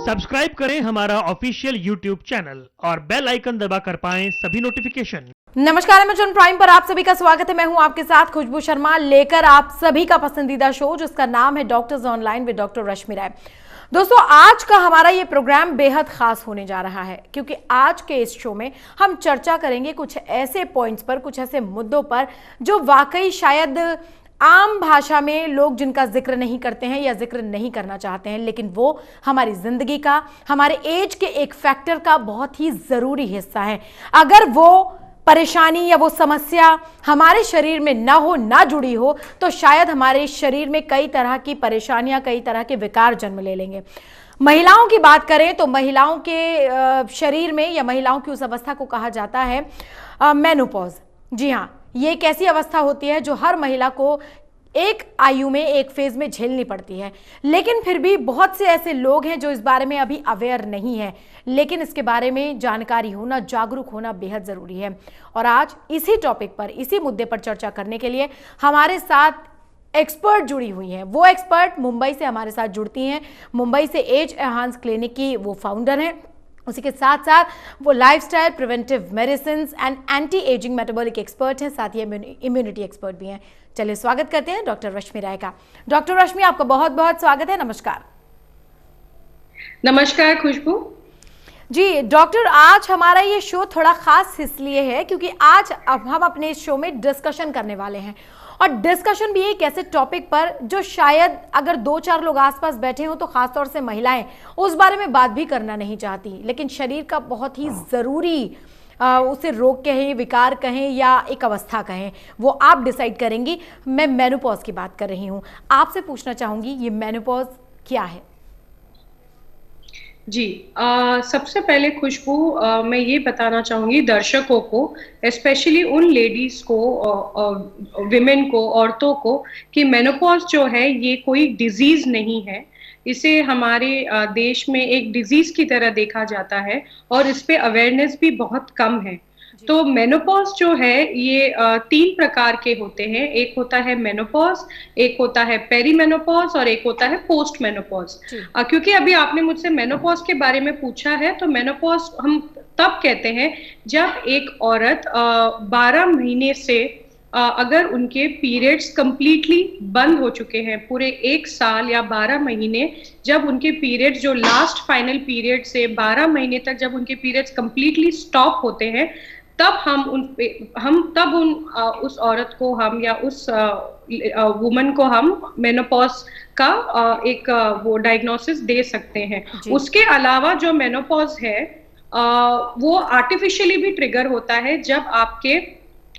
Subscribe करें हमारा official YouTube channel और बेल आइकन दबाकर पाएं सभी नोटिफिकेशन। नमस्कार, अमेज़न प्राइम पर आप सभी का स्वागत है। मैं हूं आपके साथ खुशबू शर्मा, लेकर आप सभी का पसंदीदा शो जिसका नाम है डॉक्टर्स ऑनलाइन विद डॉक्टर रश्मि राय। दोस्तों, आज का हमारा ये प्रोग्राम बेहद खास होने जा रहा है क्योंकि आज के इस शो में हम चर्चा करेंगे कुछ ऐसे पॉइंट्स पर, कुछ ऐसे मुद्दों पर जो वाकई शायद आम भाषा में लोग जिनका जिक्र नहीं करते हैं या जिक्र नहीं करना चाहते हैं, लेकिन वो हमारी जिंदगी का, हमारे एज के एक फैक्टर का बहुत ही जरूरी हिस्सा है। अगर वो परेशानी या वो समस्या हमारे शरीर में ना जुड़ी हो तो शायद हमारे शरीर में कई तरह की परेशानियां, कई तरह के विकार जन्म ले लेंगे। महिलाओं की बात करें तो महिलाओं के शरीर में या महिलाओं की उस अवस्था को कहा जाता है मेनोपॉज। जी हाँ, ये एक ऐसी अवस्था होती है जो हर महिला को एक आयु में, एक फेज में झेलनी पड़ती है। लेकिन फिर भी बहुत से ऐसे लोग हैं जो इस बारे में अभी अवेयर नहीं है, लेकिन इसके बारे में जानकारी होना, जागरूक होना बेहद ज़रूरी है। और आज इसी टॉपिक पर, इसी मुद्दे पर चर्चा करने के लिए हमारे साथ एक्सपर्ट जुड़ी हुई हैं। वो एक्सपर्ट मुंबई से हमारे साथ जुड़ती हैं। मुंबई से एज एनहांस क्लिनिक की वो फाउंडर हैं। उसी के साथ साथ वो lifestyle, preventive medicine and anti ageing metabolic expert हैं, साथ ही इम्यूनिटी एक्सपर्ट भी हैं। चलिए स्वागत करते हैं डॉक्टर रश्मि राय का। डॉक्टर रश्मि, आपका बहुत बहुत स्वागत है। नमस्कार। नमस्कार खुशबू जी। डॉक्टर, आज हमारा ये शो थोड़ा खास इसलिए है क्योंकि आज अब हम अपने इस शो में डिस्कशन करने वाले हैं, और डिस्कशन भी एक ऐसे टॉपिक पर जो शायद अगर 2-4 लोग आसपास बैठे हो तो खासतौर से महिलाएं उस बारे में बात भी करना नहीं चाहती, लेकिन शरीर का बहुत ही ज़रूरी उसे रोग कहें, विकार कहें या एक अवस्था कहें, वो आप डिसाइड करेंगी। मैं मेनोपॉज की बात कर रही हूँ। आपसे पूछना चाहूँगी, ये मेनोपॉज क्या है? जी, सबसे पहले खुशबू मैं ये बताना चाहूँगी दर्शकों को, स्पेशली उन लेडीज़ को, विमेन को, औरतों को, कि मेनोपॉज जो है ये कोई डिजीज़ नहीं है। इसे हमारे देश में एक डिजीज़ की तरह देखा जाता है और इस पे अवेयरनेस भी बहुत कम है। तो मेनोपॉज जो है ये 3 प्रकार के होते हैं। एक होता है मेनोपॉज, एक होता है पेरीमेनोपॉज और एक होता है पोस्ट मेनोपॉज। क्योंकि अभी आपने मुझसे मेनोपॉज के बारे में पूछा है, तो मेनोपॉज हम तब कहते हैं जब एक औरत 12 महीने से अगर उनके पीरियड्स कंप्लीटली बंद हो चुके हैं, पूरे 1 साल या 12 महीने, जब उनके पीरियड्स जो लास्ट फाइनल पीरियड से 12 महीने तक जब उनके पीरियड्स कंप्लीटली स्टॉप होते हैं, तब उस औरत को हम या उस वुमन को हम मेनोपॉज का एक वो डायग्नोसिस दे सकते हैं। उसके अलावा जो मेनोपॉज है वो आर्टिफिशियली भी ट्रिगर होता है जब आपके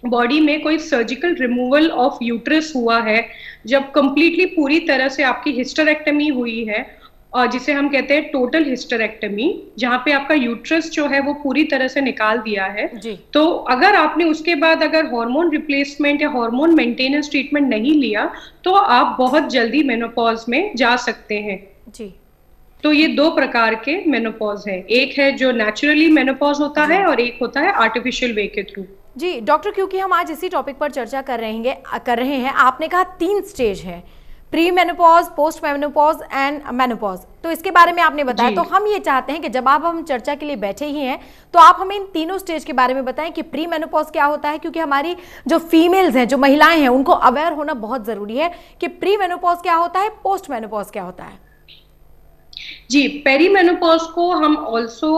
बॉडी में कोई सर्जिकल रिमूवल ऑफ यूट्रस हुआ है, जब कंप्लीटली पूरी तरह से आपकी हिस्टेरेक्टमी हुई है, और जिसे हम कहते हैं टोटल हिस्टेरेक्टमी, जहाँ पे आपका यूट्रस जो है वो पूरी तरह से निकाल दिया है। तो अगर आपने उसके बाद अगर हार्मोन रिप्लेसमेंट या हार्मोन मेंटेनेंस ट्रीटमेंट नहीं लिया तो आप बहुत जल्दी मेनोपॉज में जा सकते हैं। जी। तो ये 2 प्रकार के मेनोपॉज है। एक है जो नेचुरली मेनोपॉज होता है और एक होता है आर्टिफिशियल वे के थ्रू। जी डॉक्टर, क्योंकि हम आज इसी टॉपिक पर चर्चा कर रहे हैं, आपने कहा 3 स्टेज है, pre menopause, post menopause and menopause. तो इसके बारे में आपने बताया, तो हम ये चाहते हैं कि जब हम चर्चा के लिए बैठे ही हैं तो आप हमें इन तीनों स्टेज के बारे में बताएं कि प्री मेनोपॉज क्या होता है, क्योंकि हमारी जो फीमेल्स हैं, जो महिलाएं हैं, उनको अवेयर होना बहुत जरूरी है कि प्री मेनोपॉज क्या होता है, पोस्ट मेनोपॉज क्या होता है। जी, पेरीमेनोपॉज को हम ऑल्सो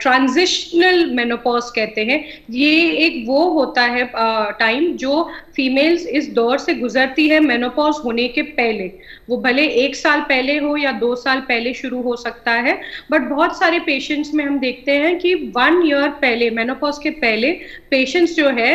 ट्रांजिशनल मेनोपॉज कहते हैं। ये एक वो होता है टाइम जो फीमेल्स इस दौर से गुजरती है मेनोपॉज होने के पहले। वो भले 1 साल पहले हो या 2 साल पहले शुरू हो सकता है, बट बहुत सारे पेशेंट्स में हम देखते हैं कि 1 ईयर पहले, मेनोपॉज के पहले पेशेंट्स जो है,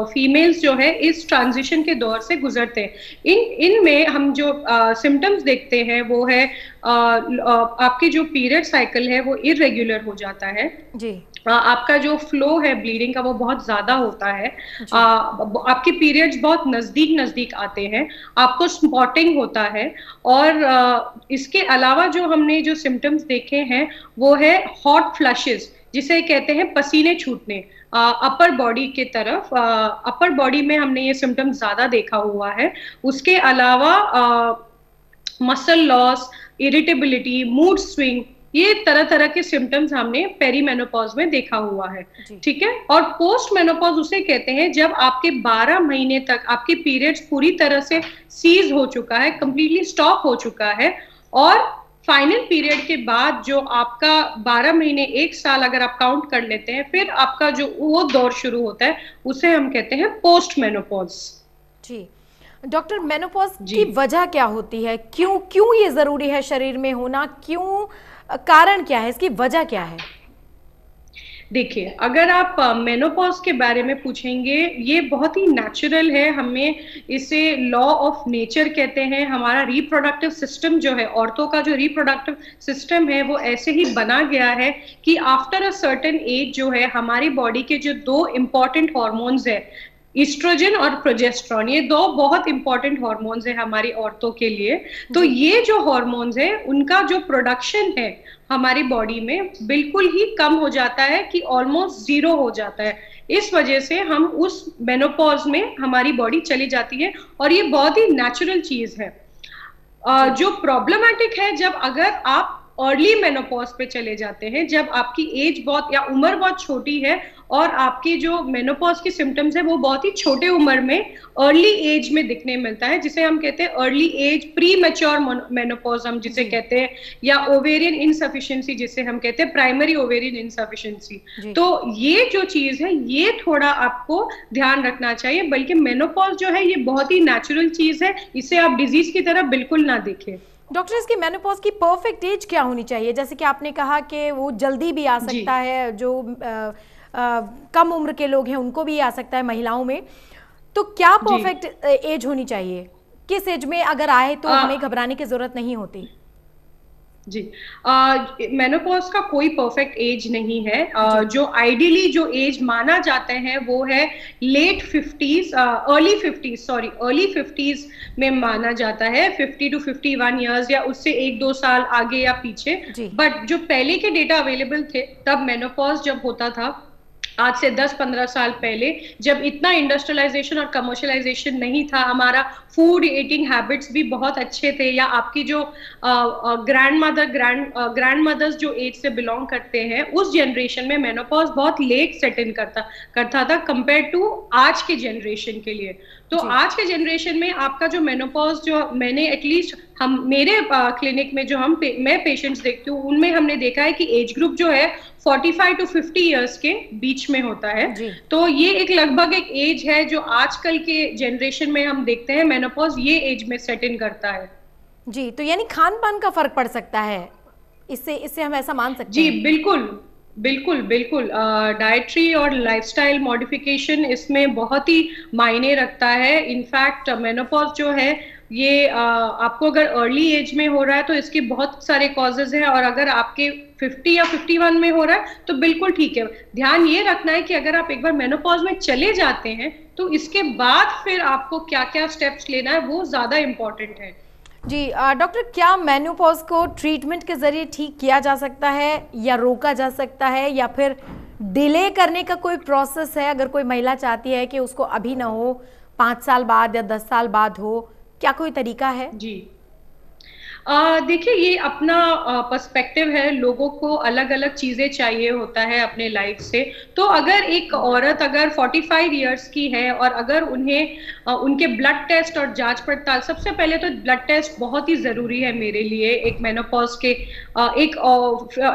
फीमेल्स जो है, इस ट्रांजिशन के दौर से गुजरते हैं। इनमें हम जो सिम्टम्स देखते हैं वो है आपकी जो पीरियड साइकिल है वो इरेगुलर हो जाता है जी। आपका जो फ्लो है ब्लीडिंग का वो बहुत ज्यादा होता है। आपके पीरियड्स बहुत नजदीक आते हैं, आपको स्पॉटिंग होता है, और इसके अलावा जो हमने जो सिम्टम्स देखे हैं वो है हॉट फ्लशेस, जिसे कहते हैं पसीने छूटने अपर बॉडी के तरफ। अपर बॉडी में हमने ये सिम्टम्स ज्यादा देखा हुआ है। उसके अलावा muscle loss, irritability, mood swing, ये तरह तरह के सिम्टम्स हमने पेरीमेनोपॉज में देखा हुआ है, ठीक है। और पोस्ट मेनोपॉज उसे कहते हैं जब आपके 12 महीने तक आपके पीरियड्स पूरी तरह से सीज हो चुका है, कंप्लीटली स्टॉप हो चुका है, और फाइनल पीरियड के बाद जो आपका 12 महीने 1 साल अगर आप काउंट कर लेते हैं, फिर आपका जो वो दौर शुरू होता है, उसे हम कहते हैं पोस्ट मेनोपॉज। जी डॉक्टर, मेनोपॉज की वजह क्या होती है? क्यों ये जरूरी है शरीर में होना? क्यों, कारण क्या है, इसकी वजह क्या है? देखिए, अगर आप मेनोपॉज के बारे में पूछेंगे, ये बहुत ही नेचुरल है, हमें इसे लॉ ऑफ नेचर कहते हैं। हमारा रिप्रोडक्टिव सिस्टम जो है, औरतों का जो रिप्रोडक्टिव सिस्टम है, वो ऐसे ही बना गया है कि आफ्टर अ सर्टेन एज जो है, हमारी बॉडी के जो 2 इंपॉर्टेंट हॉर्मोन्स है, ईस्ट्रोजन और प्रोजेस्टेरॉन, ये 2 बहुत इंपॉर्टेंट हॉर्मोन्स है हमारी औरतों के लिए। तो ये जो हॉर्मोन्स है, उनका जो प्रोडक्शन है हमारी बॉडी में बिल्कुल ही कम हो जाता है, कि ऑलमोस्ट 0 हो जाता है। इस वजह से हम उस मेनोपॉज में हमारी बॉडी चली जाती है, और ये बहुत ही नेचुरल चीज है। जो प्रॉब्लमेटिक है, जब अगर आप अर्ली मेनोपॉज पे चले जाते हैं, जब आपकी एज बहुत या उम्र बहुत छोटी है, और आपकी जो मेनोपॉज की सिम्टम्स है वो बहुत ही छोटे उम्र में, अर्ली एज में दिखने मिलता है, जिसे हम कहते हैं early age premature menopause हम जिसे कहते हैं, या ओवेरियन इनसफिशिएंसी जिसे हम कहते हैं प्राइमरी ओवेरियन इनसफिशिएंसी। तो ये जो चीज है, ये थोड़ा आपको ध्यान रखना चाहिए। बल्कि मेनोपॉज जो है, ये बहुत ही नेचुरल चीज है, इसे आप डिजीज की तरह बिल्कुल ना देखें। डॉक्टर, इसकी मेनोपॉज की परफेक्ट एज क्या होनी चाहिए? जैसे कि आपने कहा कि वो जल्दी भी आ सकता है, जो कम उम्र के लोग हैं उनको भी आ सकता है, महिलाओं में, तो क्या परफेक्ट एज होनी चाहिए? किस एज में अगर आए तो हमें घबराने की जरूरत नहीं होती? जी, मेनोपॉज का कोई परफेक्ट एज नहीं है। जो आइडियली जो एज माना जाते हैं वो है लेट 50s, अर्ली 50s में माना जाता है, 50 to 51 इयर्स, या उससे 1-2 साल आगे या पीछे। बट जो पहले के डेटा अवेलेबल थे, तब मेनोपॉज जब होता था, आज से 10-15 साल पहले, जब इतना इंडस्ट्रियलाइजेशन और कमर्शियलाइजेशन नहीं था, हमारा फूड ईटिंग हैबिट्स भी बहुत अच्छे थे, या आपकी जो ग्रैंड मदर्स जो एज से बिलोंग करते हैं, उस जनरेशन में मेनोपॉज बहुत लेट सेट इन करता था कंपेयर टू आज के जनरेशन के लिए। तो आज के जनरेशन में आपका जो मेनोपॉज, जो मैंने एटलीस्ट मेरे क्लिनिक में जो मैं पेशेंट्स देखती हूँ, उनमें हमने देखा है कि एज ग्रुप जो है 45 to 50 इयर्स के बीच में होता है। तो ये एक लगभग एक एज है जो आजकल के जनरेशन में हम देखते हैं मेनोपॉज ये एज में सेट इन करता है। जी, तो यानी खान पान का फर्क पड़ सकता है इससे हम ऐसा मान सकते हैं? जी बिल्कुल डाइटरी और लाइफस्टाइल मॉडिफिकेशन इसमें बहुत ही मायने रखता है। इनफैक्ट मेनोपॉज जो है ये आपको अगर अर्ली एज में हो रहा है तो इसके बहुत सारे कॉजेज हैं, और अगर आपके 50 या 51 में हो रहा है तो बिल्कुल ठीक है। ध्यान ये रखना है कि अगर आप एक बार मेनोपॉज में चले जाते हैं तो इसके बाद फिर आपको क्या क्या स्टेप्स लेना है वो ज्यादा इम्पोर्टेंट है। जी डॉक्टर, क्या मेनोपॉज को ट्रीटमेंट के जरिए ठीक किया जा सकता है या रोका जा सकता है, या फिर डिले करने का कोई प्रोसेस है? अगर कोई महिला चाहती है कि उसको अभी ना हो, 5 साल बाद या 10 साल बाद हो, क्या कोई तरीका है? जी देखिए, ये अपना पर्सपेक्टिव है, लोगों को अलग अलग चीजें चाहिए होता है अपने लाइफ से। तो अगर एक औरत अगर 45 इयर्स की है और अगर उन्हें उनके ब्लड टेस्ट और जांच पड़ताल, सबसे पहले तो ब्लड टेस्ट बहुत ही जरूरी है मेरे लिए, एक मेनोपॉज के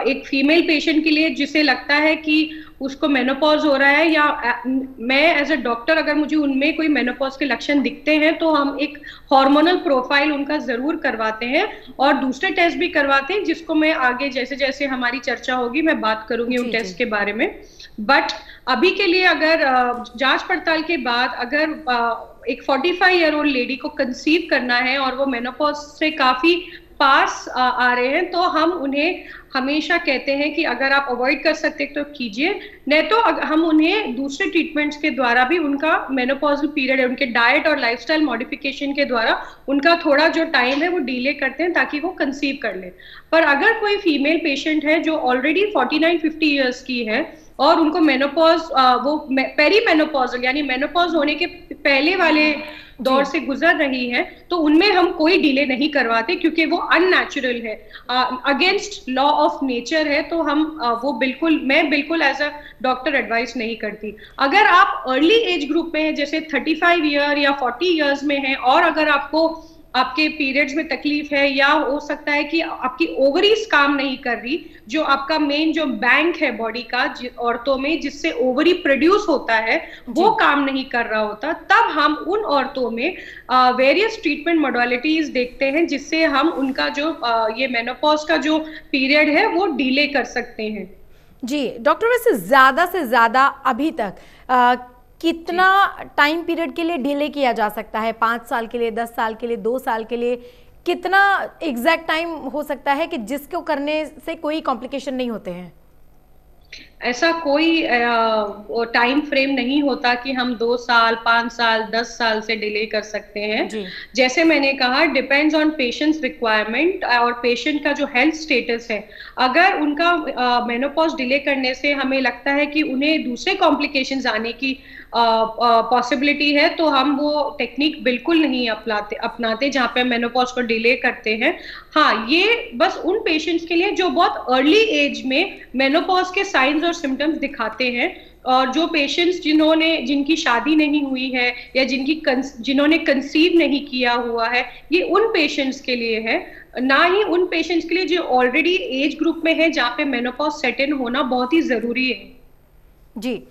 एक फीमेल पेशेंट के लिए जिसे लगता है कि उसको मेनोपॉज हो रहा है, या मैं एज अ डॉक्टर अगर मुझे उनमें कोई मेनोपॉज के लक्षण दिखते हैं तो हम एक हार्मोनल प्रोफाइल उनका जरूर करवाते हैं और दूसरे टेस्ट भी करवाते हैं, जिसको मैं आगे जैसे जैसे हमारी चर्चा होगी मैं बात करूंगी उन टेस्ट के बारे में। बट अभी के लिए अगर जांच पड़ताल के बाद अगर एक 45 ईयर ओल्ड लेडी को कंसीव करना है और वो मेनोपॉज से काफी पास आ रहे हैं, तो हम उन्हें हमेशा कहते हैं कि अगर आप अवॉइड कर सकते तो कीजिए, नहीं तो हम उन्हें दूसरे ट्रीटमेंट्स के द्वारा भी उनका मेनोपॉजल पीरियड है, उनके डाइट और लाइफस्टाइल मॉडिफिकेशन के द्वारा उनका थोड़ा जो टाइम है वो डिले करते हैं ताकि वो कंसीव कर ले। पर अगर कोई फीमेल पेशेंट है जो ऑलरेडी 49-50 ईयर्स की है और उनको मेनोपॉज वो पेरी मेनोपॉजल यानी मेनोपॉज होने के पहले वाले दौर से गुजर रही हैं, तो उनमें हम कोई डिले नहीं करवाते, क्योंकि वो अननेचुरल है, अगेंस्ट लॉ ऑफ नेचर है। तो हम मैं बिल्कुल एज अ डॉक्टर एडवाइस नहीं करती। अगर आप अर्ली एज ग्रुप में हैं, जैसे 35 ईयर या 40 ईयर्स में हैं, और अगर आपको आपके पीरियड्स में तकलीफ है, या हो सकता है कि आपकी ओवरीज काम नहीं कर रही, जो आपका मेन जो बैंक है बॉडी का औरतों में, जिससे ओवरी प्रोड्यूस होता है, वो काम नहीं कर रहा होता, तब हम उन औरतों में वेरियस ट्रीटमेंट मोडालिटीज देखते हैं, जिससे हम उनका जो ये मेनोपॉज का जो पीरियड है वो डिले कर सकते हैं। जी डॉक्टर, वैसे ज्यादा से ज्यादा अभी तक कितना टाइम पीरियड के लिए डिले किया जा सकता है? 5 साल के लिए, 10 साल के लिए, 2 साल के लिए? कितना एग्जैक्ट टाइम हो सकता है कि जिसको करने से कोई कॉम्प्लिकेशन नहीं होते हैं? ऐसा कोई टाइम फ्रेम नहीं होता कि हम 2 साल, 5 साल, 10 साल से डिले कर सकते हैं। जैसे मैंने कहा, डिपेंड्स ऑन पेशेंट्स रिक्वायरमेंट और पेशेंट का जो हेल्थ स्टेटस है। अगर उनका मेनोपॉज डिले करने से हमें लगता है कि उन्हें दूसरे कॉम्प्लिकेशंस आने की पॉसिबिलिटी है, तो हम वो टेक्निक बिल्कुल नहीं अपनाते जहाँ पे मेनोपॉज को डिले करते हैं। हाँ, ये बस उन पेशेंट्स के लिए जो बहुत अर्ली एज में मेनोपॉज के साइंस और सिम्टम्स दिखाते हैं, और जो पेशेंट्स जिनकी शादी नहीं हुई है, या जिन्होंने कंसीव नहीं किया हुआ है, ये उन पेशेंट्स के लिए है, ना ही उन पेशेंट्स के लिए जो ऑलरेडी एज ग्रुप में है, जहाँ पे मेनोपॉज सेट इन होना बहुत ही जरूरी है। जी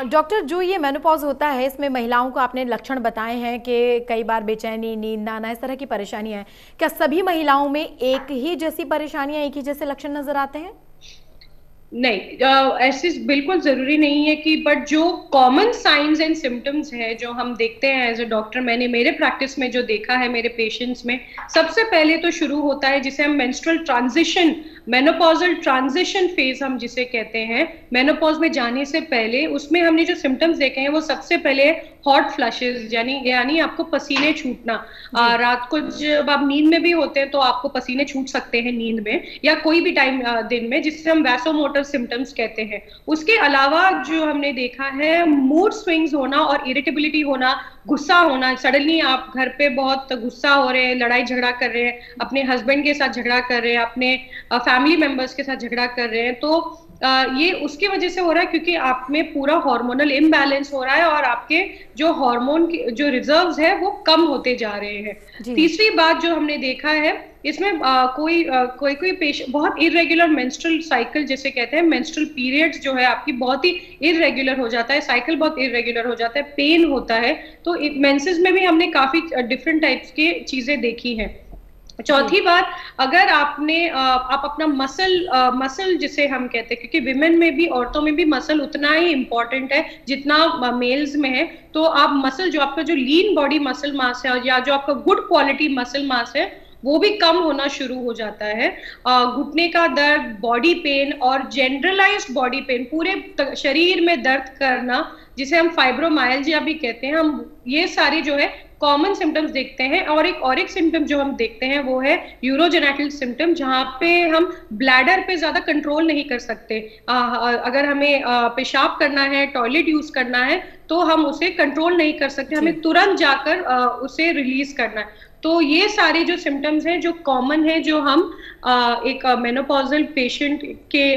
डॉक्टर, जो ये मेनोपॉज होता है, इसमें महिलाओं को आपने लक्षण बताए हैं कि कई बार बेचैनी, नींद ना आना, इस तरह की परेशानियां हैं। क्या सभी महिलाओं में एक ही जैसी परेशानियां, एक ही जैसे लक्षण नजर आते हैं? नहीं, ऐसी बिल्कुल जरूरी नहीं है कि, बट जो कॉमन साइंस एंड सिम्टम्स है जो हम देखते हैं एज अ डॉक्टर, मैंने मेरे प्रैक्टिस में जो देखा है मेरे पेशेंट्स में, सबसे पहले तो शुरू होता है जिसे हम menstrual transition, menopausal transition phase हम जिसे कहते हैं, मेनोपॉज में जाने से पहले। उसमें हमने जो सिम्टम्स देखे हैं वो सबसे पहले हॉट फ्लशेस, यानी आपको पसीने छूटना। रात को जब आप नींद में भी होते हैं तो आपको पसीने छूट सकते हैं नींद में, या कोई भी टाइम दिन में, जिससे हम वैसोमोटर सिम्टम्स कहते हैं। उसके अलावा जो हमने देखा है, मूड स्विंग्स होना और इरिटेबिलिटी होना, गुस्सा होना। सडनली आप घर पे बहुत गुस्सा हो रहे हैं, लड़ाई झगड़ा कर रहे हैं, अपने हस्बैंड के साथ झगड़ा कर रहे हैं, अपने फैमिली मेंबर्स के साथ झगड़ा कर रहे हैं, तो ये उसकी वजह से हो रहा है क्योंकि आप में पूरा हार्मोनल इम्बैलेंस हो रहा है, और आपके जो हार्मोन के जो रिजर्व्स है वो कम होते जा रहे हैं। तीसरी बात जो हमने देखा है, इसमें कोई पेशेंट बहुत इरेगुलर मेंस्ट्रुअल साइकिल जिसे कहते हैं, मेंस्ट्रुअल पीरियड्स जो है आपकी बहुत ही इरेगुलर हो जाता है, साइकिल बहुत इरेगुलर हो जाता है, पेन होता है। तो मेंसेस में भी हमने काफी डिफरेंट टाइप्स की चीजें देखी हैं। चौथी बात, अगर आप अपना मसल जिसे हम कहते हैं, क्योंकि विमेन में भी, औरतों में भी मसल उतना ही इंपॉर्टेंट है जितना मेल्स में है, तो आप मसल, जो आपका जो लीन बॉडी मसल मास है, या जो आपका गुड क्वालिटी मसल मास है, वो भी कम होना शुरू हो जाता है। घुटने का दर्द, बॉडी पेन और जनरलाइज्ड बॉडी पेन, पूरे शरीर में दर्द करना, जिसे हम फाइब्रोमाइल्जिया भी कहते हैं, हम ये सारी जो है कॉमन सिम्टम्स देखते हैं। और एक सिम्टम जो हम देखते हैं वो है यूरोजेनिटल सिम्टम, जहाँ पे हम ब्लैडर पे ज्यादा कंट्रोल नहीं कर सकते। अगर हमें पेशाब करना है, टॉयलेट यूज करना है, तो हम उसे कंट्रोल नहीं कर सकते, हमें तुरंत जाकर उसे रिलीज करना है। तो ये सारे जो सिम्टम्स हैं जो कॉमन है, जो हम एक मेनोपॉजल पेशेंट के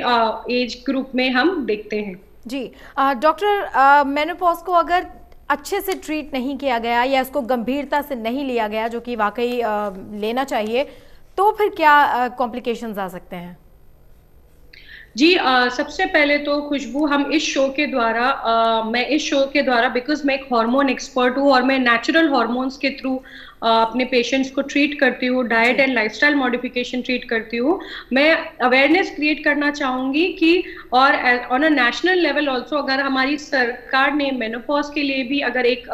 एज ग्रुप में हम देखते हैं। जी डॉक्टर, मेनोपॉज को अगर अच्छे से ट्रीट नहीं किया गया, या इसको गंभीरता से नहीं लिया गया, जो कि वाकई लेना चाहिए, तो फिर क्या कॉम्प्लिकेशंस आ सकते हैं? जी, सबसे पहले तो खुशबू, हम इस शो के द्वारा मैं इस शो के द्वारा, बिकॉज मैं एक हार्मोन एक्सपर्ट हूँ और मैं नेचुरल हार्मोन्स के थ्रू अपने पेशेंट्स को ट्रीट करती हूँ, diet and lifestyle modification treat करती हूँ। मैं अवेयरनेस क्रिएट करना चाहूँगी कि, और on a national level also, अगर हमारी सरकार ने मेनोपॉज के लिए भी अगर एक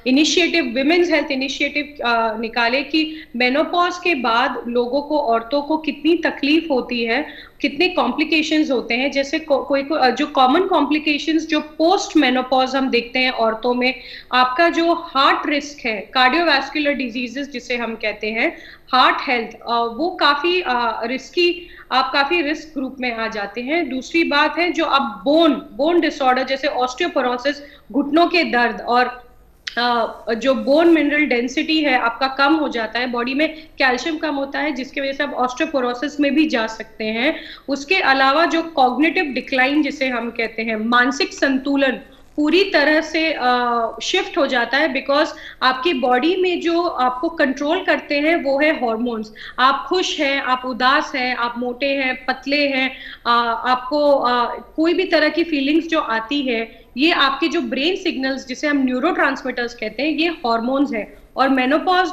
इनिशिएटिव, विमेन्स हेल्थ इनिशिएटिव निकाले कि मेनोपॉज के बाद लोगों को, औरतों को कितनी तकलीफ होती है, कितने कॉम्प्लिकेशंस होते हैं, जैसे कोई जो कॉमन कॉम्प्लिकेशंस जो पोस्ट मेनोपॉज हम देखते हैं औरतों में, आपका जो हार्ट रिस्क है, कार्डियोवैस्कुलर डिजीजेस जिसे हम कहते हैं, हार्ट हेल्थ, वो काफी रिस्की, आप काफी रिस्क ग्रुप में आ जाते हैं। दूसरी बात है जो अब बोन डिसऑर्डर, जैसे ऑस्टियोपोरोसिस, घुटनों के दर्द और जो बोन मिनरल डेंसिटी है आपका कम हो जाता है, बॉडी में कैल्शियम कम होता है, जिसकी वजह से आप ऑस्टियोपोरोसिस में भी जा सकते हैं। उसके अलावा जो कॉग्निटिव डिक्लाइन जिसे हम कहते हैं, मानसिक संतुलन पूरी तरह से शिफ्ट हो जाता है, बिकॉज आपकी बॉडी में जो आपको कंट्रोल करते हैं वो है हॉर्मोन्स। आप खुश हैं, आप उदास हैं, आप मोटे हैं, पतले हैं, आपको कोई भी तरह की फीलिंग्स जो आती है, ये आपके जो ब्रेन सिग्नल्स जिसे हम न्यूरोट्रांसमीटर्स कहते हैं, ये हॉर्मोन्स है। और मेनोपॉज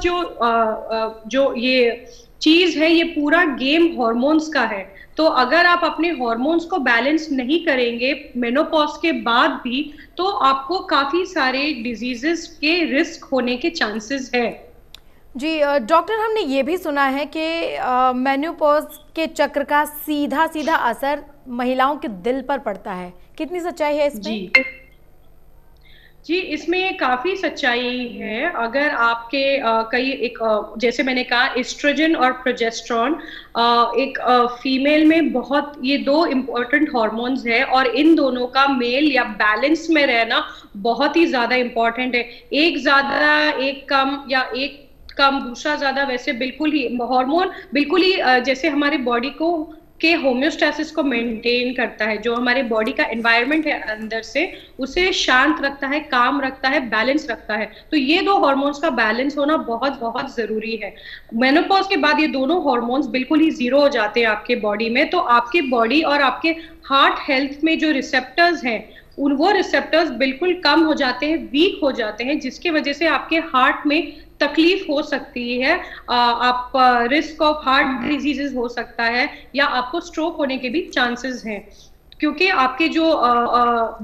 जो ये चीज है, ये पूरा गेम हॉर्मोन्स का है। तो अगर आप अपने हॉर्मोन्स को बैलेंस नहीं करेंगे मेनोपॉज के बाद भी, तो आपको काफी सारे डिजीजेस के रिस्क होने के चांसेस है। जी डॉक्टर, हमने ये भी सुना है कि मेनोपॉज के चक्र का सीधा सीधा असर महिलाओं के दिल पर पड़ता है, कितनी सच्चाई है इसमें? जी, इसमें काफी सच्चाई है। अगर आपके जैसे मैंने कहा, एस्ट्रोजन और प्रोजेस्टेरॉन एक फीमेल में बहुत, ये दो इम्पोर्टेंट हॉर्मोन्स है, और इन दोनों का मेल या बैलेंस में रहना बहुत ही ज्यादा इम्पोर्टेंट है। एक ज्यादा, एक कम, या एक कम दूसरा ज्यादा, वैसे बिल्कुल ही हार्मोन बिल्कुल ही जैसे हमारे बॉडी को के होम्योस्टेसिस को मेंटेन करता है, जो हमारे बॉडी का एनवायरनमेंट है अंदर से, उसे शांत रखता है, काम रखता है, बैलेंस रखता है। तो ये दो हार्मोन्स का बैलेंस होना बहुत बहुत जरूरी है। मेनोपॉज के बाद ये दोनों हार्मोन्स बिल्कुल ही जीरो हो जाते हैं आपके बॉडी में, तो आपके बॉडी और आपके हार्ट हेल्थ में जो रिसेप्टर्स हैं, वो रिसेप्टर्स बिल्कुल कम हो जाते हैं, वीक हो जाते हैं, जिसकी वजह से आपके हार्ट में तकलीफ हो सकती है। आप रिस्क ऑफ हार्ट डिजीजेस हो सकता है, या आपको स्ट्रोक होने के भी चांसेस हैं, क्योंकि आपके जो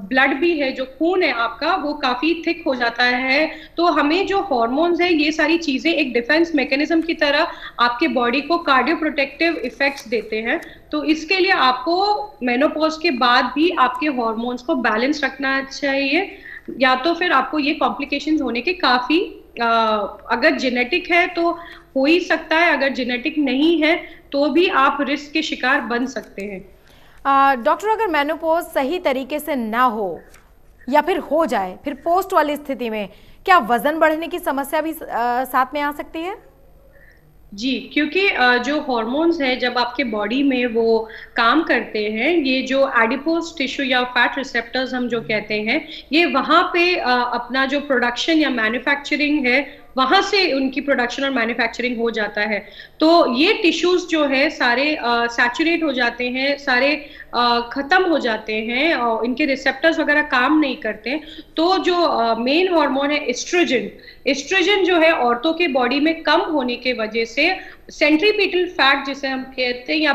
ब्लड भी है, जो खून है आपका, वो काफी थिक हो जाता है। तो हमें जो हार्मोन्स है, ये सारी चीजें एक डिफेंस मैकेनिज्म की तरह आपके बॉडी को कार्डियो प्रोटेक्टिव इफेक्ट्स देते हैं। तो इसके लिए आपको मेनोपॉज के बाद भी आपके हार्मोन्स को बैलेंस रखना चाहिए, या तो फिर आपको ये कॉम्प्लिकेशंस होने के काफी, अगर जेनेटिक है तो हो ही सकता है, अगर जेनेटिक नहीं है तो भी आप रिस्क के शिकार बन सकते हैं। डॉक्टर, अगर मेनोपॉज सही तरीके से ना हो या फिर हो जाए, फिर पोस्ट वाली स्थिति में क्या वजन बढ़ने की समस्या भी साथ में आ सकती है? जी, क्योंकि जो हॉर्मोन्स है, जब आपके बॉडी में वो काम करते हैं, ये जो एडिपोज टिश्यू या फैट रिसेप्टर्स हम जो कहते हैं, ये वहाँ पे अपना जो प्रोडक्शन या मैन्युफैक्चरिंग है, वहां से उनकी प्रोडक्शन और मैन्युफैक्चरिंग हो जाता है। तो ये टिश्यूज जो है सारे सैचुरेट हो जाते हैं, सारे खत्म हो जाते हैं, और इनके रिसेप्टर्स वगैरह काम नहीं करते। तो जो मेन हार्मोन है एस्ट्रोजन जो है, औरतों के बॉडी में कम होने के वजह से सेंट्रीपिटल फैट जिसे हम कहते हैं, या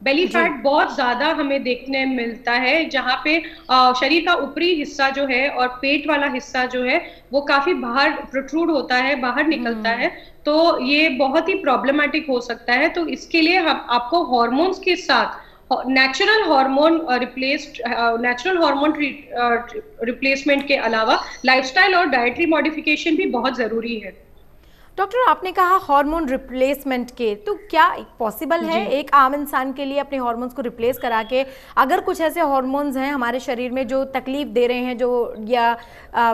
बेली फैट बहुत ज्यादा हमें देखने मिलता है, जहाँ पे शरीर का ऊपरी हिस्सा जो है और पेट वाला हिस्सा जो है, वो काफी बाहर प्रोट्रूड होता है, बाहर निकलता है। तो ये बहुत ही प्रॉब्लमेटिक हो सकता है। तो इसके लिए हम आपको हार्मोन्स के साथ नेचुरल हार्मोन रिप्लेसमेंट के अलावा लाइफस्टाइल और डाइटरी मॉडिफिकेशन भी बहुत जरूरी है। डॉक्टर, आपने कहा हार्मोन रिप्लेसमेंट के, तो क्या पॉसिबल है एक आम इंसान के लिए अपने हार्मोन्स को रिप्लेस करा के, अगर कुछ ऐसे हार्मोन्स हैं हमारे शरीर में जो तकलीफ दे रहे हैं, जो या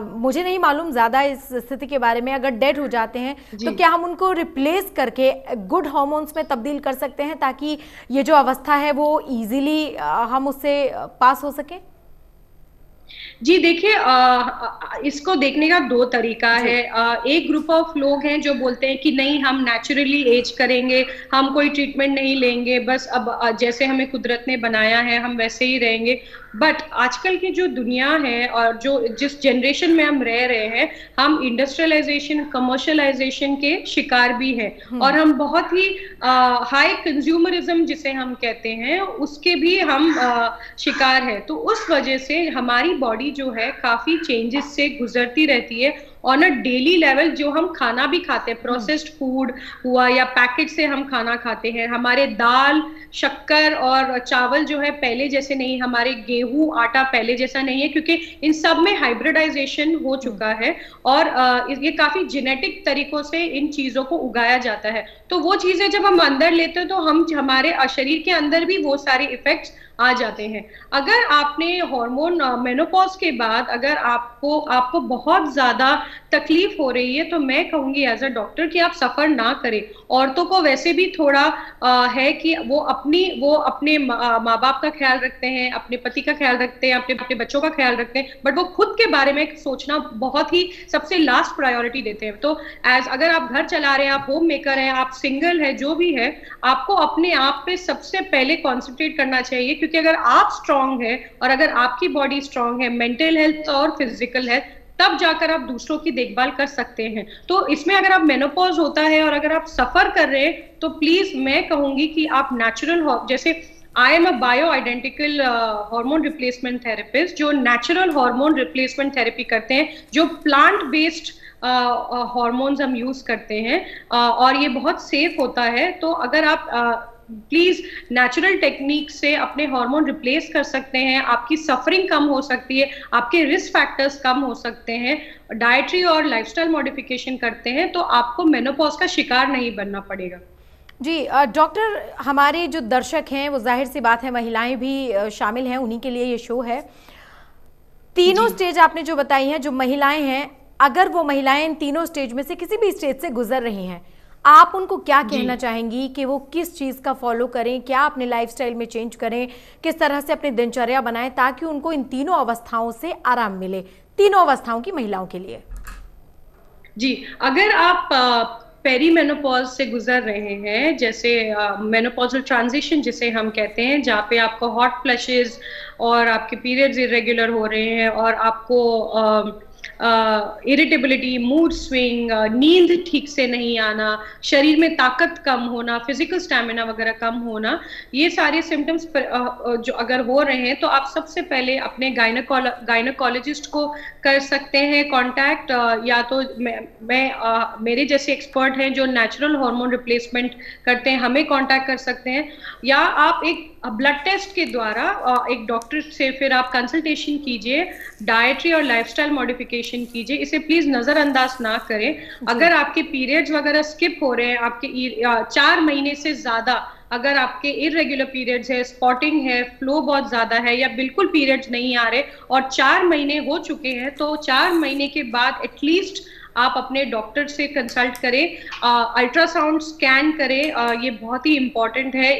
मुझे नहीं मालूम ज़्यादा इस स्थिति के बारे में, अगर डेड हो जाते हैं, तो क्या हम उनको रिप्लेस करके गुड हार्मोन्स में तब्दील कर सकते हैं, ताकि ये जो अवस्था है वो ईजिली हम उससे पास हो सकें? जी देखिए, इसको देखने का दो तरीका है। एक ग्रुप ऑफ लोग हैं जो बोलते हैं कि नहीं, हम नेचुरली एज करेंगे, हम कोई ट्रीटमेंट नहीं लेंगे, बस अब जैसे हमें कुदरत ने बनाया है हम वैसे ही रहेंगे। बट आजकल की जो दुनिया है और जिस जनरेशन में हम रह रहे हैं, हम इंडस्ट्रियलाइजेशन, कमर्शियलाइजेशन के शिकार भी हैं, और हम बहुत ही हाई कंज्यूमरिज्म जिसे हम कहते हैं, उसके भी हम शिकार हैं। तो उस वजह से हमारी बॉडी जो है काफी चेंजेस से गुजरती रहती है ऑन अ डेली लेवल। जो हम खाना भी खाते हैं, प्रोसेस्ड फूड हुआ या पैकेट से हम खाना खाते हैं, हमारे दाल, शक्कर और चावल जो है पहले जैसे नहीं, हमारे गेहूं, आटा पहले जैसा नहीं है, क्योंकि इन सब में हाइब्रिडाइजेशन हो चुका है, और ये काफी जेनेटिक तरीकों से इन चीजों को उगाया जाता है। तो वो चीजें जब हम अंदर लेते हैं, तो हम हमारे शरीर के अंदर भी वो सारे इफेक्ट्स आ जाते हैं। अगर आपने हार्मोन मेनोपॉज के बाद अगर आपको बहुत ज्यादा तकलीफ हो रही है, तो मैं कहूंगी एज अ डॉक्टर कि आप सफर ना करें। औरतों को वैसे भी थोड़ा है कि वो अपने माँ बाप का ख्याल रखते हैं, अपने पति का ख्याल रखते हैं, अपने बच्चों का ख्याल रखते हैं, बट वो खुद के बारे में सोचना बहुत ही सबसे लास्ट प्रायोरिटी देते हैं। तो अगर आप घर चला रहे हैं, आप होम मेकर हैं, आप सिंगल है, जो भी है, आपको अपने आप पे सबसे पहले कॉन्सेंट्रेट करना चाहिए। क्योंकि अगर आप स्ट्रांग है और अगर आपकी बॉडी स्ट्रांग है, मेंटल हेल्थ और फिजिकल हेल्थ, तब जाकर आप दूसरों की देखभाल कर सकते हैं। तो इसमें अगर आप मेनोपॉज होता है और अगर आप सफर कर रहे हैं, तो प्लीज मैं कहूंगी कि आप नेचुरल, जैसे I am a bio identical hormone replacement therapist, जो नेचुरल हार्मोन रिप्लेसमेंट थेरेपी करते हैं, जो प्लांट बेस्ड हार्मोन्स हम यूज करते हैं, और ये बहुत सेफ होता है। तो अगर आप प्लीज नेचुरल टेक्निक से अपने हार्मोन रिप्लेस कर सकते हैं, आपकी सफरिंग कम हो सकती है, आपके रिस्क फैक्टर्स कम हो सकते हैं, डाइटरी और लाइफस्टाइल मॉडिफिकेशन करते हैं, तो आपको मेनोपॉज का शिकार नहीं बनना पड़ेगा। जी डॉक्टर, हमारे जो दर्शक हैं वो जाहिर सी बात है महिलाएं भी शामिल हैं, उन्हीं के लिए ये शो है। तीनों स्टेज आपने जो बताई हैं, जो महिलाएं हैं, अगर वो महिलाएं इन तीनों स्टेज में से किसी भी स्टेज से गुजर रही हैं, आप उनको क्या कहना चाहेंगी कि वो किस चीज़ का फॉलो करें, क्या अपने लाइफस्टाइल में चेंज करें, किस तरह से अपनी दिनचर्या बनाएं ताकि उनको इन तीनों अवस्थाओं से आराम मिले, तीनों अवस्थाओं की महिलाओं के लिए? जी, अगर आप पेरीमेनोपॉज से गुजर रहे हैं, जैसे मेनोपॉजल ट्रांजिशन जिसे हम कहते हैं, जहाँ पे आपको हॉट फ्लशेस और आपके पीरियड्स इरेगुलर हो रहे हैं और आपको इरिटेबिलिटी, मूड स्विंग, नींद ठीक से नहीं आना, शरीर में ताकत कम होना, फिजिकल स्टैमिना वगैरह कम होना, ये सारे सिम्टम्स जो अगर हो रहे हैं, तो आप सबसे पहले अपने गायनेकोलॉजिस्ट को कर सकते हैं कांटेक्ट, या तो मेरे जैसे एक्सपर्ट हैं जो नेचुरल हार्मोन रिप्लेसमेंट करते हैं, हमें कांटेक्ट कर सकते हैं, या आप एक ब्लड टेस्ट के द्वारा एक डॉक्टर से फिर आप कंसल्टेशन कीजिए, डाइटरी और लाइफस्टाइल मॉडिफिकेशन कीजिए। इसे प्लीज नजरअंदाज ना करें। अगर आपके पीरियड्स वगैरह स्किप हो रहे हैं, आपके 4 महीने से ज्यादा अगर आपके इरेगुलर पीरियड्स है, स्पॉटिंग है, फ्लो बहुत ज्यादा है, या बिल्कुल पीरियड्स नहीं आ रहे और 4 महीने हो चुके हैं, तो 4 महीने के बाद एटलीस्ट आप अपने डॉक्टर से कंसल्ट करें, अल्ट्रासाउंड स्कैन करें। ये बहुत ही इंपॉर्टेंट है।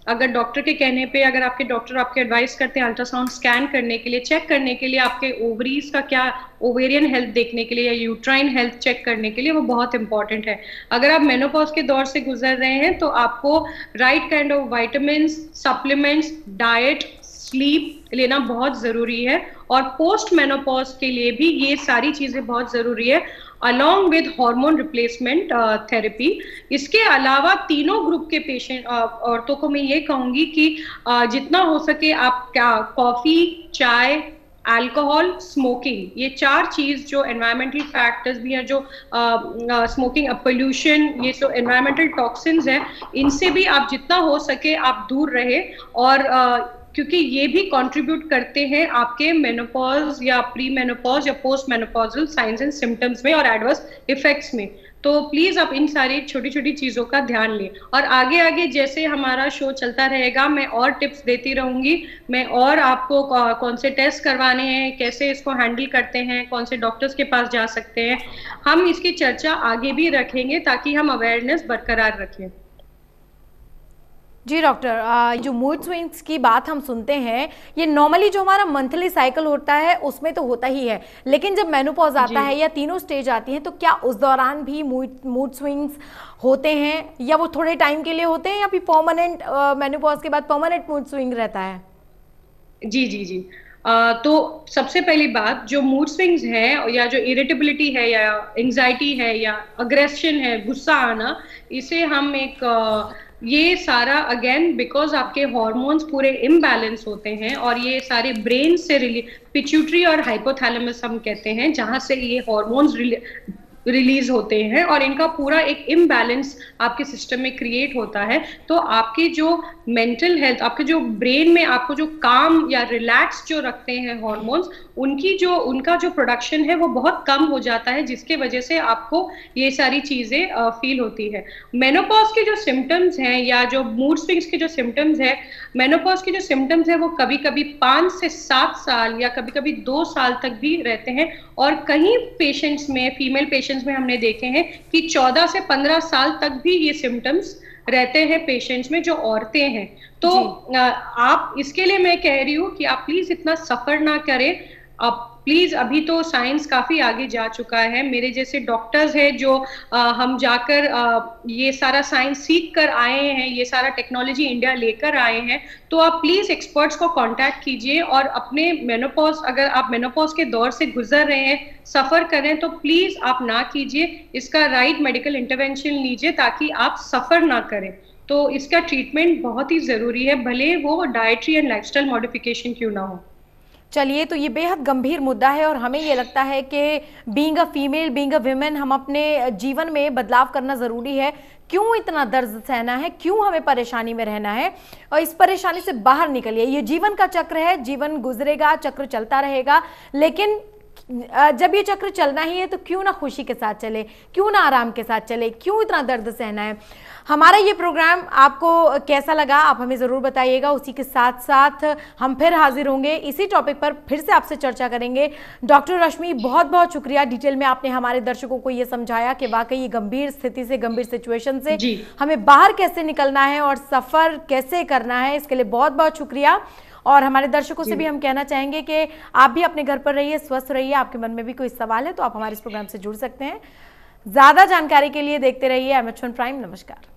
अगर डॉक्टर के कहने पे, अगर आपके डॉक्टर आपके एडवाइस करते हैं अल्ट्रासाउंड स्कैन करने के लिए, चेक करने के लिए, आपके ओवरीज का क्या, ओवेरियन हेल्थ देखने के लिए या यूट्राइन हेल्थ चेक करने के लिए, वो बहुत इंपॉर्टेंट है। अगर आप मेनोपॉज के दौर से गुजर रहे हैं, तो आपको right kind of vitamins, supplements, diet, sleep लेना बहुत जरूरी है। और पोस्ट मेनोपॉज के लिए भी ये सारी चीजें बहुत जरूरी है, along with hormone replacement therapy. इसके अलावा तीनों ग्रुप के पेशेंट औरतों को मैं ये कहूंगी कि जितना हो सके आप कॉफी, चाय, अल्कोहल, स्मोकिंग, ये 4 चीज जो एनवायरमेंटल फैक्टर्स भी हैं, जो स्मोकिंग, पोल्यूशन, ये जो एनवायरमेंटल टॉक्सिन्स हैं, इनसे भी आप जितना हो सके आप दूर रहे। और क्योंकि ये भी कंट्रीब्यूट करते हैं आपके मेनोपॉज या प्री मेनोपॉज या post menopausal science and symptoms में और एडवर्स इफेक्ट्स में। तो प्लीज आप इन सारी छोटी छोटी चीजों का ध्यान लें। और आगे आगे जैसे हमारा शो चलता रहेगा, मैं और टिप्स देती रहूंगी, मैं और आपको कौन से टेस्ट करवाने हैं, कैसे इसको हैंडल करते हैं, कौन से डॉक्टर्स के पास जा सकते हैं, हम इसकी चर्चा आगे भी रखेंगे ताकि हम अवेयरनेस बरकरार रखें। जी डॉक्टर, जो मूड स्विंग्स की बात हम सुनते हैं, ये नॉर्मली जो हमारा मंथली साइकिल होता है उसमें तो होता ही है, लेकिन जब मेनोपॉज आता है या तीनों स्टेज आती हैं, तो क्या उस दौरान भी मूड स्विंग्स होते हैं, या वो थोड़े टाइम के लिए होते हैं, या फिर परमानेंट मेनोपॉज के बाद परमानेंट मूड स्विंग रहता है? जी जी जी, तो सबसे पहली बात, जो मूड स्विंग्स है या जो इरिटेबिलिटी है या एंजाइटी है या अग्रेशन है, गुस्सा आना, इसे हम ये सारा अगेन बिकॉज आपके हार्मोन्स पूरे इम्बैलेंस होते हैं और ये सारे ब्रेन से पिट्यूटरी और हाइपोथैलेमस हम कहते हैं, जहां से ये हार्मोन्स रिलीज होते हैं और इनका पूरा एक इम्बैलेंस आपके सिस्टम में क्रिएट होता है। तो आपके जो मेंटल हेल्थ, आपके जो ब्रेन में आपको जो काम या रिलैक्स जो रखते हैं हॉर्मोन्स, उनका जो प्रोडक्शन है वो बहुत कम हो जाता है, जिसके वजह से आपको ये सारी चीजें फील होती है। मेनोपॉज के जो सिम्टम्स हैं या जो मूड स्विंग्स के जो सिम्टम्स है, मेनोपॉज के जो सिम्टम्स है वो कभी कभी 5 से 7 साल या कभी कभी 2 साल तक भी रहते हैं, और कई पेशेंट्स में, फीमेल पेशेंट्स में हमने देखे हैं कि 14 से 15 साल तक भी ये सिम्टम्स रहते हैं पेशेंट्स में, जो औरतें हैं। तो आप, इसके लिए मैं कह रही हूँ कि आप प्लीज इतना सफर ना करें। आप प्लीज, अभी तो साइंस काफी आगे जा चुका है, मेरे जैसे डॉक्टर्स हैं जो हम जाकर ये सारा साइंस सीख कर आए हैं, ये सारा टेक्नोलॉजी इंडिया लेकर आए हैं। तो आप प्लीज एक्सपर्ट्स को कांटेक्ट कीजिए, और अपने मेनोपॉज, अगर आप मेनोपॉज के दौर से गुजर रहे हैं, सफर कर रहे हैं, तो प्लीज आप ना कीजिए, इसका राइट मेडिकल इंटरवेंशन लीजिए ताकि आप सफर ना करें। तो इसका ट्रीटमेंट बहुत ही जरूरी है, भले वो डाइटरी एंड लाइफस्टाइल मॉडिफिकेशन क्यों ना हो। चलिए, तो ये बेहद गंभीर मुद्दा है, और हमें ये लगता है कि being a female, being a women, हम अपने जीवन में बदलाव करना ज़रूरी है। क्यों इतना दर्द सहना है, क्यों हमें परेशानी में रहना है, और इस परेशानी से बाहर निकलिए। ये जीवन का चक्र है, जीवन गुजरेगा, चक्र चलता रहेगा, लेकिन जब ये चक्र चलना ही है तो क्यों ना खुशी के साथ चले, क्यों ना आराम के साथ चले, क्यों इतना दर्द सहना है। हमारा ये प्रोग्राम आपको कैसा लगा, आप हमें ज़रूर बताइएगा। उसी के साथ साथ हम फिर हाजिर होंगे, इसी टॉपिक पर फिर से आपसे चर्चा करेंगे। डॉक्टर रश्मि, बहुत बहुत शुक्रिया, डिटेल में आपने हमारे दर्शकों को ये समझाया कि वाकई ये गंभीर स्थिति से, गंभीर सिचुएशन से हमें बाहर कैसे निकलना है और सफ़र कैसे करना है। इसके लिए बहुत बहुत शुक्रिया। और हमारे दर्शकों से भी हम कहना चाहेंगे कि आप भी अपने घर पर रहिए, स्वस्थ रहिए। आपके मन में भी कोई सवाल है तो आप हमारे इस प्रोग्राम से जुड़ सकते हैं। ज़्यादा जानकारी के लिए देखते रहिए एम एच 1 प्राइम। नमस्कार।